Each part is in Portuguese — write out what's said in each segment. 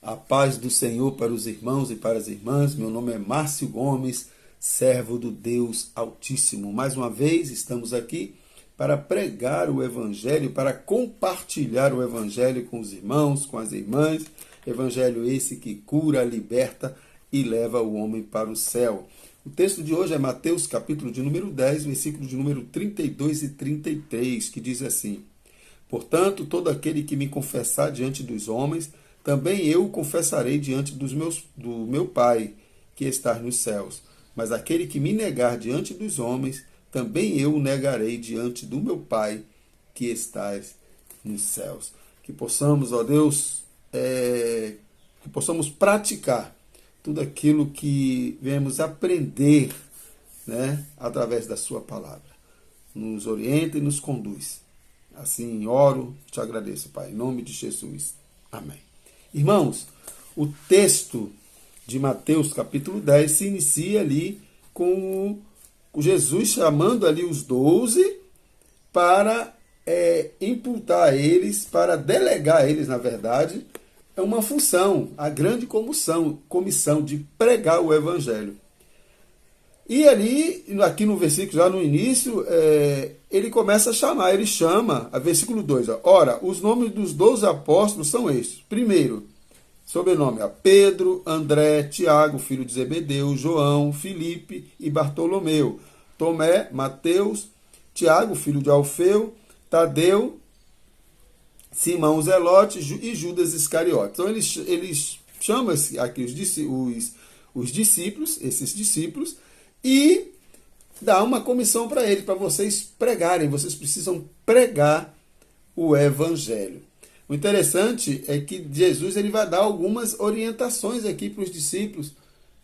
A paz do Senhor para os irmãos e para as irmãs. Meu nome é Márcio Gomes, servo do Deus Altíssimo. Mais uma vez estamos aqui para pregar o Evangelho, para compartilhar o Evangelho com os irmãos, com as irmãs. Evangelho esse que cura, liberta e leva o homem para o céu. O texto de hoje é Mateus, capítulo de número 10, versículo de número 32 e 33, que diz assim: Portanto, todo aquele que me confessar diante dos homens, também eu o confessarei diante do meu Pai, que está nos céus. Mas aquele que me negar diante dos homens, também eu o negarei diante do meu Pai, que está nos céus. Que possamos, ó Deus, que possamos praticar tudo aquilo que viemos aprender, né, através da sua palavra. Nos orienta e nos conduz. Assim oro, te agradeço, Pai, em nome de Jesus. Amém. Irmãos, o texto de Mateus capítulo 10 se inicia ali com Jesus chamando ali os 12 para imputar a eles, para delegar a eles, na verdade, uma função, a grande comissão de pregar o Evangelho. E ali, aqui no versículo, já no início, ele começa a chamar, ele chama, a versículo 2, ora, os nomes dos 12 apóstolos são estes. Primeiro, sobrenome, Pedro, André, Tiago, filho de Zebedeu, João, Filipe e Bartolomeu, Tomé, Mateus, Tiago, filho de Alfeu, Tadeu, Simão Zelote e Judas Iscariote. Então eles chamam aqui os discípulos, esses discípulos, e dá uma comissão para eles, para vocês pregarem. Vocês precisam pregar o Evangelho. O interessante é que Jesus ele vai dar algumas orientações aqui para os discípulos,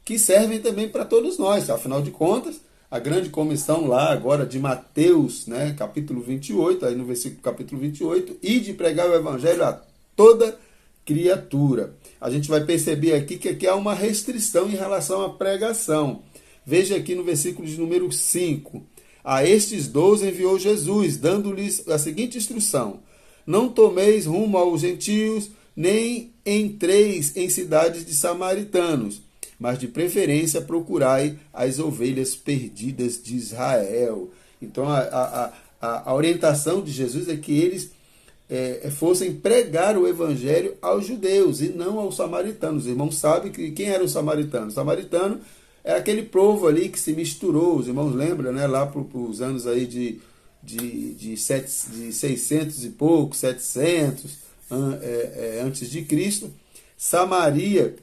que servem também para todos nós. Afinal de contas, a grande comissão lá agora de Mateus, né, capítulo 28, aí no versículo capítulo 28, e de pregar o Evangelho a toda criatura. A gente vai perceber aqui que aqui há uma restrição em relação à pregação. Veja aqui no versículo de número 5. A estes 12 enviou Jesus, dando-lhes a seguinte instrução: não tomeis rumo aos gentios, nem entreis em cidades de samaritanos, mas de preferência procurai as ovelhas perdidas de Israel. Então a orientação de Jesus é que eles fossem pregar o evangelho aos judeus e não aos samaritanos. Os irmãos sabem que quem era o samaritano? O samaritano é aquele povo ali que se misturou. Os irmãos lembram, né, lá para os anos aí de 600 e pouco, 700 antes de Cristo, Samaria,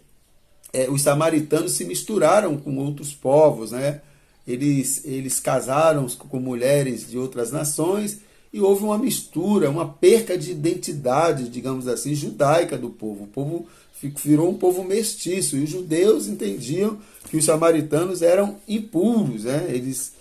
os samaritanos se misturaram com outros povos, né? Eles casaram com mulheres de outras nações e houve uma mistura, uma perca de identidade, digamos assim, judaica do povo. O povo virou um povo mestiço e os judeus entendiam que os samaritanos eram impuros, né? Eles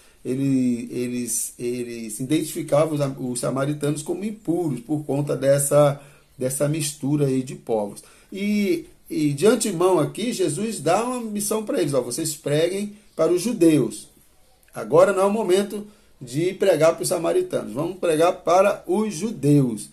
identificavam os samaritanos como impuros por conta dessa mistura aí de povos. E de antemão aqui, Jesus dá uma missão para eles: vocês preguem para os judeus. Agora não é o momento de pregar para os samaritanos, vamos pregar para os judeus.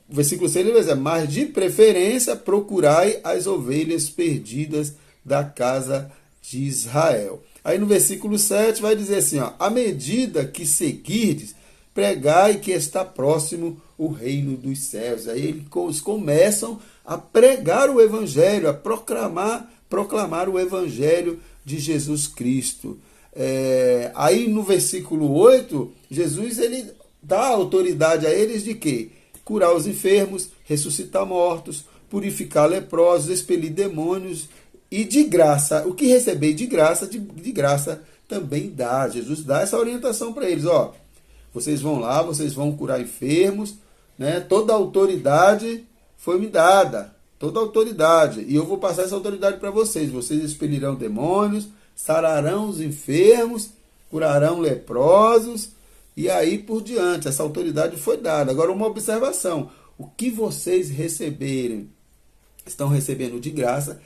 O versículo 6 ele vai dizer: mas de preferência procurai as ovelhas perdidas da casa de Israel. Aí no versículo 7 vai dizer assim: à medida que seguirdes, pregai que está próximo o reino dos céus. Aí eles começam a pregar o evangelho, a proclamar o evangelho de Jesus Cristo. Aí no versículo 8, Jesus ele dá autoridade a eles de quê? Curar os enfermos, ressuscitar mortos, purificar leprosos, expelir demônios e de graça. O que receber de graça, de graça também dá. Jesus dá essa orientação para eles. Vocês vão lá, vocês vão curar enfermos, né? Toda a autoridade foi me dada. Toda a autoridade. E eu vou passar essa autoridade para vocês. Vocês expelirão demônios, sararão os enfermos, curarão leprosos, e aí por diante. Essa autoridade foi dada. Agora uma observação: o que vocês receberem, estão recebendo de graça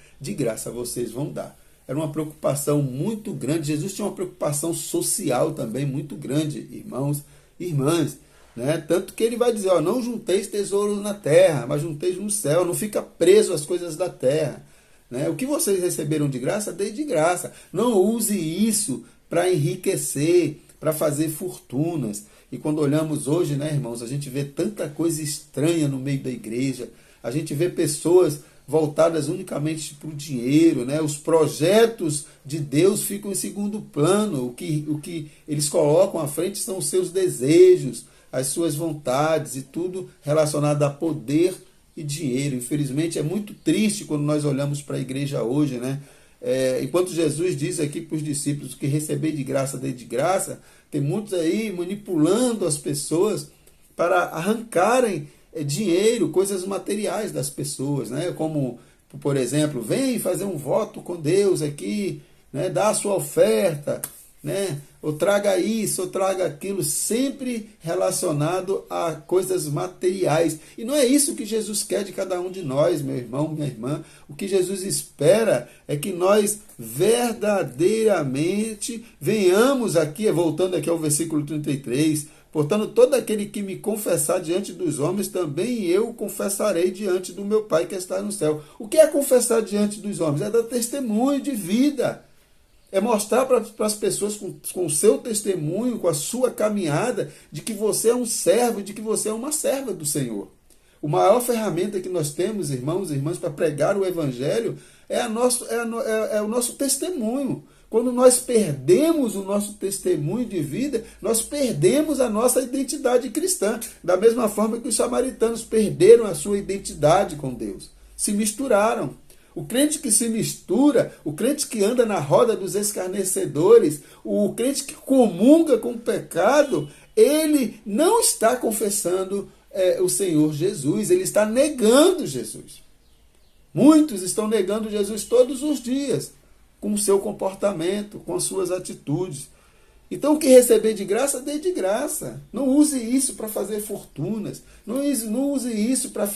vocês vão dar. Era uma preocupação muito grande. Jesus tinha uma preocupação social também muito grande, irmãos e irmãs, né? Tanto que ele vai dizer, ó, não junteis tesouros na terra, mas junteis no céu, não fica preso às coisas da terra. Né? O que vocês receberam de graça, dê de graça. Não use isso para enriquecer, para fazer fortunas. E quando olhamos hoje, né, irmãos, a gente vê tanta coisa estranha no meio da igreja. A gente vê pessoas voltadas unicamente para o dinheiro, né? Os projetos de Deus ficam em segundo plano. O que eles colocam à frente são os seus desejos, as suas vontades e tudo relacionado a poder e dinheiro. Infelizmente é muito triste quando nós olhamos para a igreja hoje, né? Enquanto Jesus diz aqui para os discípulos que receber de graça, dê de graça, tem muitos aí manipulando as pessoas para arrancarem dinheiro, coisas materiais das pessoas, né? Como, por exemplo, vem fazer um voto com Deus aqui, né? Dá a sua oferta, né? Ou traga isso, ou traga aquilo, sempre relacionado a coisas materiais. E não é isso que Jesus quer de cada um de nós, meu irmão, minha irmã. O que Jesus espera é que nós verdadeiramente venhamos aqui, voltando aqui ao versículo 33, portanto, todo aquele que me confessar diante dos homens, também eu confessarei diante do meu Pai que está no céu. O que é confessar diante dos homens? É dar testemunho de vida. É mostrar para as pessoas com o seu testemunho, com a sua caminhada, de que você é um servo, de que você é uma serva do Senhor. A maior ferramenta que nós temos, irmãos e irmãs, para pregar o Evangelho é o nosso testemunho. Quando nós perdemos o nosso testemunho de vida, nós perdemos a nossa identidade cristã. Da mesma forma que os samaritanos perderam a sua identidade com Deus. Se misturaram. O crente que se mistura, o crente que anda na roda dos escarnecedores, o crente que comunga com o pecado, ele não está confessando o Senhor Jesus, ele está negando Jesus. Muitos estão negando Jesus todos os dias, com o seu comportamento, com as suas atitudes. Então, o que receber de graça, dê de graça. Não use isso para fazer fortunas. Não use isso para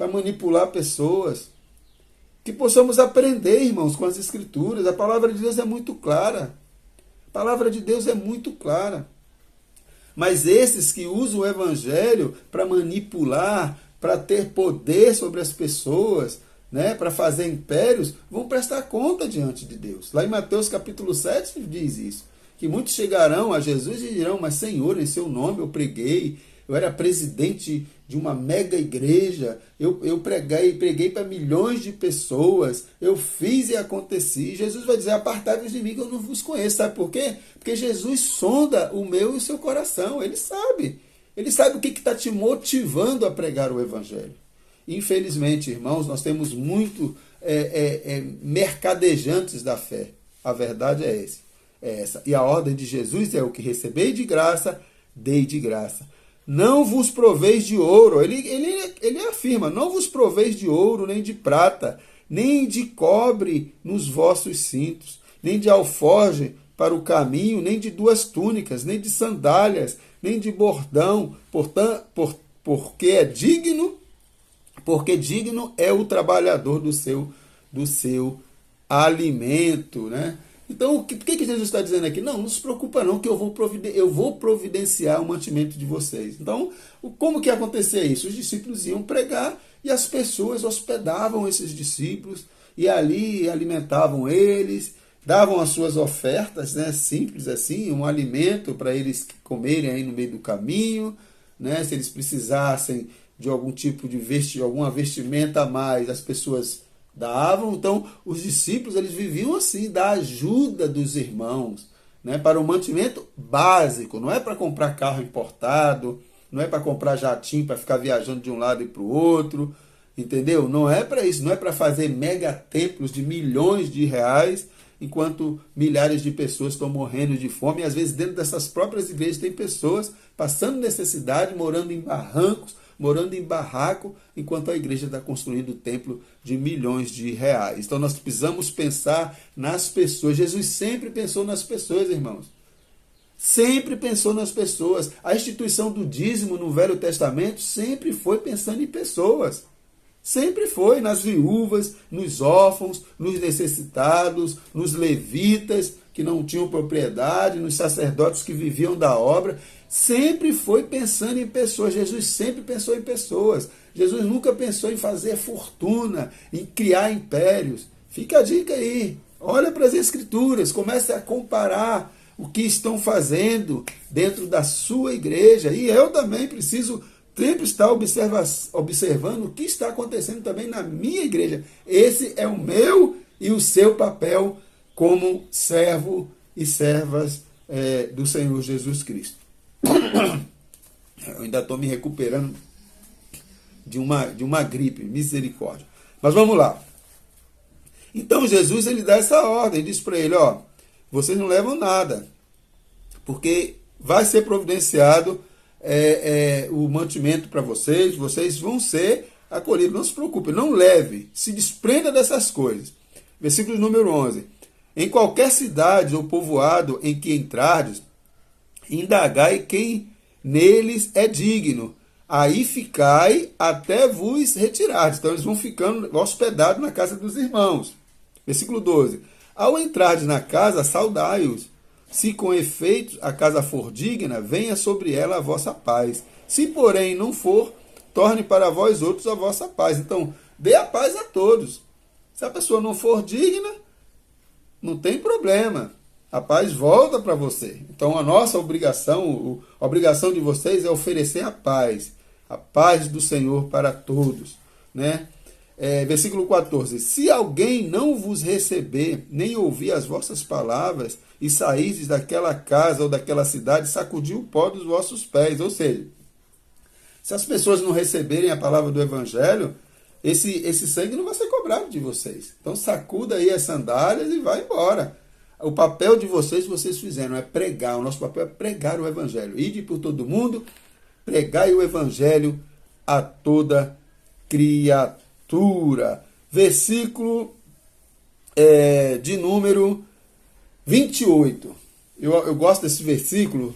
manipular pessoas. Que possamos aprender, irmãos, com as Escrituras. A palavra de Deus é muito clara. A palavra de Deus é muito clara. Mas esses que usam o Evangelho para manipular, para ter poder sobre as pessoas, né, para fazer impérios, vão prestar conta diante de Deus. Lá em Mateus capítulo 7 diz isso. Que muitos chegarão a Jesus e dirão, mas Senhor, em seu nome eu preguei, eu era presidente de uma mega igreja, eu preguei para milhões de pessoas, eu fiz e aconteci. E Jesus vai dizer, apartai-vos de mim que eu não vos conheço. Sabe por quê? Porque Jesus sonda o meu e o seu coração, ele sabe. Ele sabe o que está te motivando a pregar o Evangelho. Infelizmente, irmãos, nós temos muito mercadejantes da fé. A verdade é essa. E a ordem de Jesus é o que recebei de graça, dei de graça. Não vos proveis de ouro. Ele afirma, não vos proveis de ouro, nem de prata, nem de cobre nos vossos cintos, nem de alforje para o caminho, nem de 2 túnicas, nem de sandálias, nem de bordão, porque digno é o trabalhador do seu alimento, né? Então, o que Jesus está dizendo aqui? Não se preocupa não, que eu vou providenciar o mantimento de vocês. Então, como que acontecia isso? Os discípulos iam pregar e as pessoas hospedavam esses discípulos e ali alimentavam eles, davam as suas ofertas, né, simples assim, um alimento para eles comerem aí no meio do caminho, né, se eles precisassem de algum tipo de alguma vestimenta a mais, as pessoas davam. Então, os discípulos eles viviam assim, da ajuda dos irmãos, né, para o mantimento básico. Não é para comprar carro importado, não é para comprar jatinho para ficar viajando de um lado e para o outro, entendeu? Não é para isso, não é para fazer mega templos de milhões de reais, enquanto milhares de pessoas estão morrendo de fome. E às vezes dentro dessas próprias igrejas tem pessoas passando necessidade, morando em barrancos, morando em barraco, enquanto a igreja está construindo o templo de milhões de reais. Então nós precisamos pensar nas pessoas. Jesus sempre pensou nas pessoas, irmãos. Sempre pensou nas pessoas. A instituição do dízimo no Velho Testamento sempre foi pensando em pessoas. Sempre foi nas viúvas, nos órfãos, nos necessitados, nos levitas que não tinham propriedade, nos sacerdotes que viviam da obra. sempre foi pensando em pessoas. Jesus sempre pensou em pessoas. Jesus nunca pensou em fazer fortuna, em criar impérios. Fica a dica aí. Olha para as Escrituras, comece a comparar o que estão fazendo dentro da sua igreja. E eu também preciso sempre estar observando o que está acontecendo também na minha igreja. Esse é o meu e o seu papel como servo e servas do Senhor Jesus Cristo. Eu ainda estou me recuperando de uma gripe, misericórdia. Mas vamos lá. Então Jesus ele dá essa ordem, diz para ele, ó, vocês não levam nada, porque vai ser providenciado o mantimento para vocês vão ser acolhidos, não se preocupe, não leve, se desprenda dessas coisas. Versículo número 11. Em qualquer cidade ou povoado em que entrardes, indagai quem neles é digno, aí ficai até vos retirardes. Então eles vão ficando hospedados na casa dos irmãos. Versículo 12. Ao entrardes na casa, saudai-os. Se com efeito a casa for digna, venha sobre ela a vossa paz. Se porém não for, torne para vós outros a vossa paz. Então, dê a paz a todos. Se a pessoa não for digna, não tem problema. A paz volta para você. Então, a nossa obrigação, a obrigação de vocês é oferecer a paz do Senhor para todos, né? Versículo 14. Se alguém não vos receber, nem ouvir as vossas palavras, e saídes daquela casa ou daquela cidade, sacudiu o pó dos vossos pés. Ou seja, se as pessoas não receberem a palavra do Evangelho, esse sangue não vai ser cobrado de vocês. Então sacuda aí as sandálias e vai embora. O papel de vocês fizeram, é pregar. O nosso papel é pregar o Evangelho. Ide por todo mundo, pregai o Evangelho a toda criatura. Versículo de número 28. Eu gosto desse versículo.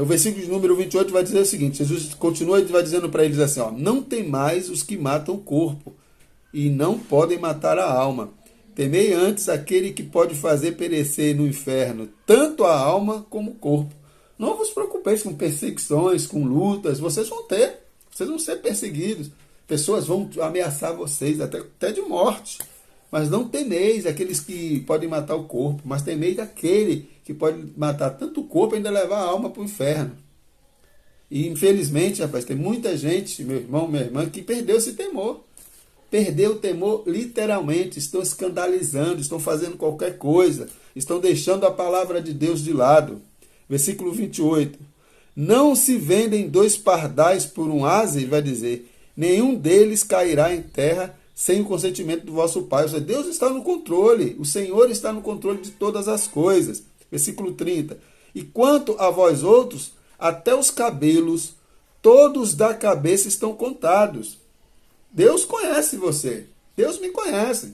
O versículo de número 28 vai dizer o seguinte: Jesus continua e vai dizendo para eles assim, ó, não tem mais os que matam o corpo e não podem matar a alma. Temei antes aquele que pode fazer perecer no inferno tanto a alma como o corpo. Não vos preocupeis com perseguições, com lutas. Vocês vão ser perseguidos. Pessoas vão ameaçar vocês até de morte. Mas não temeis aqueles que podem matar o corpo, mas temeis aquele que pode matar tanto o corpo e ainda levar a alma para o inferno. E infelizmente, rapaz, tem muita gente, meu irmão, minha irmã, que perdeu esse temor. Perdeu o temor literalmente, estão escandalizando, estão fazendo qualquer coisa, estão deixando a palavra de Deus de lado. Versículo 28. Não se vendem 2 pardais por um ase, ele vai dizer, nenhum deles cairá em terra sem o consentimento do vosso Pai. Ou seja, Deus está no controle, o Senhor está no controle de todas as coisas. Versículo 30. E quanto a vós outros, até os cabelos, todos da cabeça estão contados. Deus conhece você, Deus me conhece.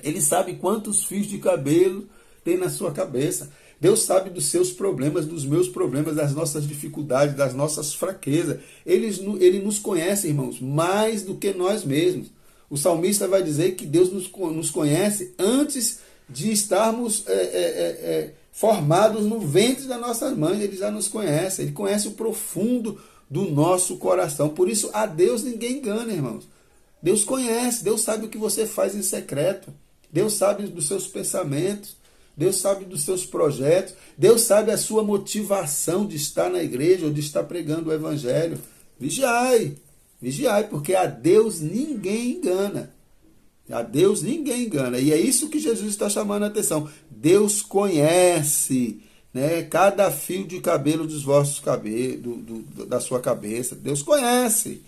Ele sabe quantos fios de cabelo tem na sua cabeça. Deus sabe dos seus problemas, dos meus problemas, das nossas dificuldades, das nossas fraquezas. Ele nos conhece, irmãos, mais do que nós mesmos. O salmista vai dizer que Deus nos conhece antes de estarmos formados no ventre das nossas mães. Ele já nos conhece, ele conhece o profundo do nosso coração. Por isso, a Deus ninguém engana, irmãos. Deus conhece, Deus sabe o que você faz em secreto. Deus sabe dos seus pensamentos, Deus sabe dos seus projetos, Deus sabe a sua motivação de estar na igreja ou de estar pregando o Evangelho. Vigiai, porque a Deus ninguém engana. A Deus ninguém engana. E é isso que Jesus está chamando a atenção. Deus conhece, né, cada fio de cabelo dos vossos cabelos, da sua cabeça. Deus conhece.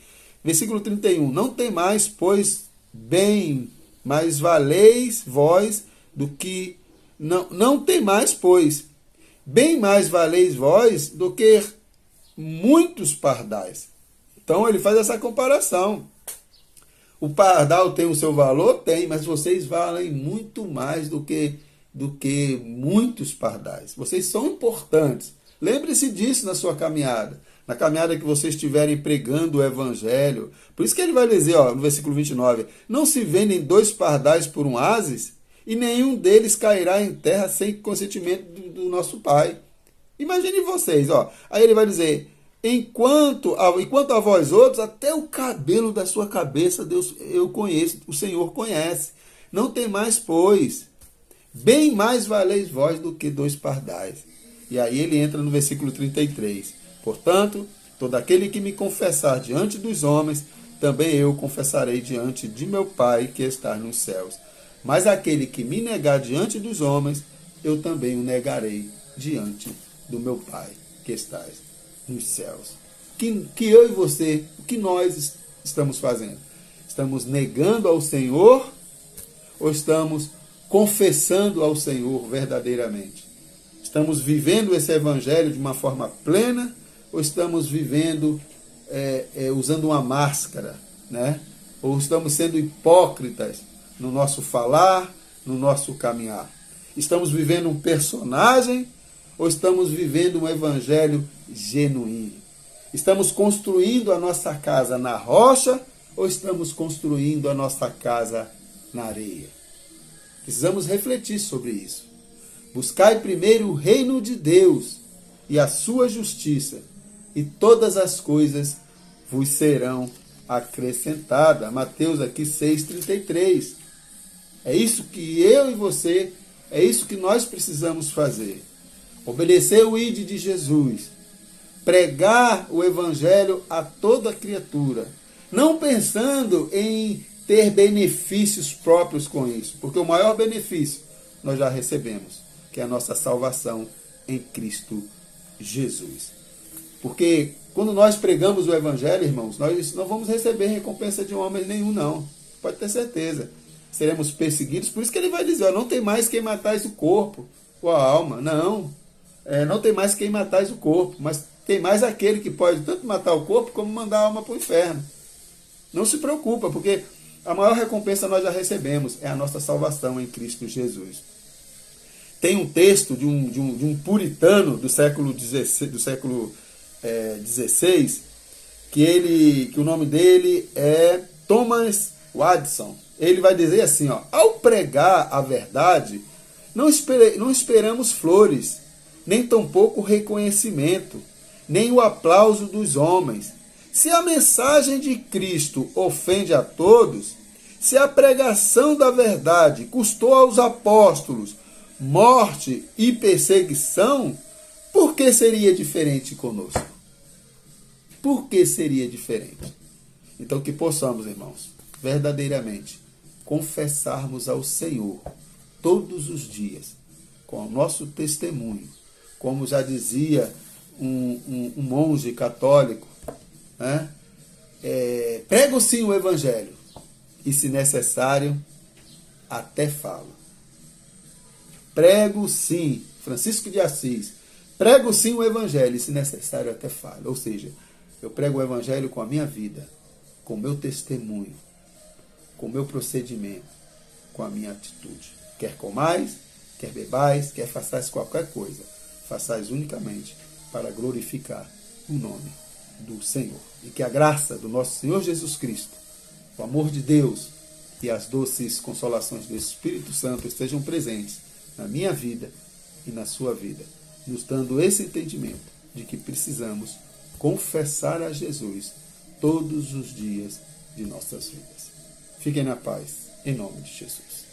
Versículo 31. Não tem mais, pois, bem, mas valeis vós do que... Não tem mais, pois, bem mais valeis vós do que muitos pardais. Então ele faz essa comparação. O pardal tem o seu valor? Tem, mas vocês valem muito mais do que muitos pardais. Vocês são importantes. Lembre-se disso na sua caminhada. Na caminhada que vocês estiverem pregando o Evangelho. Por isso que ele vai dizer, ó, no versículo 29, não se vendem 2 pardais por um ases, e nenhum deles cairá em terra sem consentimento do nosso Pai. Imagine vocês, ó. Aí ele vai dizer: enquanto a vós outros, até o cabelo da sua cabeça, Deus, eu conheço, o Senhor conhece. Não tem mais, pois, bem mais valeis vós do que 2 pardais. E aí ele entra no versículo 33. Portanto, todo aquele que me confessar diante dos homens, também eu confessarei diante de meu Pai que está nos céus. Mas aquele que me negar diante dos homens, eu também o negarei diante do meu Pai que está nos céus. Que eu e você, o que nós estamos fazendo? Estamos negando ao Senhor ou estamos confessando ao Senhor verdadeiramente? Estamos vivendo esse evangelho de uma forma plena ou estamos vivendo usando uma máscara, né? Ou estamos sendo hipócritas no nosso falar, no nosso caminhar? Estamos vivendo um personagem ou estamos vivendo um evangelho genuíno? Estamos construindo a nossa casa na rocha ou estamos construindo a nossa casa na areia? Precisamos refletir sobre isso. Buscai primeiro o reino de Deus e a sua justiça, e todas as coisas vos serão acrescentadas. Mateus aqui 6,33. É isso que eu e você, é isso que nós precisamos fazer. Obedecer o ID de Jesus. Pregar o evangelho a toda criatura. Não pensando em ter benefícios próprios com isso. Porque o maior benefício nós já recebemos, que é a nossa salvação em Cristo Jesus. Porque quando nós pregamos o evangelho, irmãos, nós não vamos receber recompensa de homem nenhum, não. Pode ter certeza. Seremos perseguidos. Por isso que ele vai dizer, ó, não tem mais quem matais o corpo ou a alma. Não. Não tem mais quem matais o corpo, mas tem mais aquele que pode tanto matar o corpo como mandar a alma para o inferno. Não se preocupa, porque a maior recompensa nós já recebemos, é a nossa salvação em Cristo Jesus. Tem um texto de um puritano do século XVI, que o nome dele é Thomas Watson. Ele vai dizer assim, ó, ao pregar a verdade, não esperamos flores, nem tampouco reconhecimento, nem o aplauso dos homens. Se a mensagem de Cristo ofende a todos, se a pregação da verdade custou aos apóstolos morte e perseguição, por que seria diferente conosco? Por que seria diferente? Então que possamos, irmãos, verdadeiramente confessarmos ao Senhor todos os dias, com o nosso testemunho, como já dizia um monge católico, né? Prego sim o evangelho e, se necessário, até falo. Prego sim, Francisco de Assis, prego sim o evangelho e, se necessário, até falo. Ou seja, eu prego o evangelho com a minha vida, com o meu testemunho, com o meu procedimento, com a minha atitude. Quer comais, quer bebais, quer façais qualquer coisa, façais unicamente para glorificar o nome do Senhor. E que a graça do nosso Senhor Jesus Cristo, o amor de Deus e as doces consolações do Espírito Santo estejam presentes na minha vida e na sua vida, nos dando esse entendimento de que precisamos confessar a Jesus todos os dias de nossas vidas. Fiquem na paz, em nome de Jesus.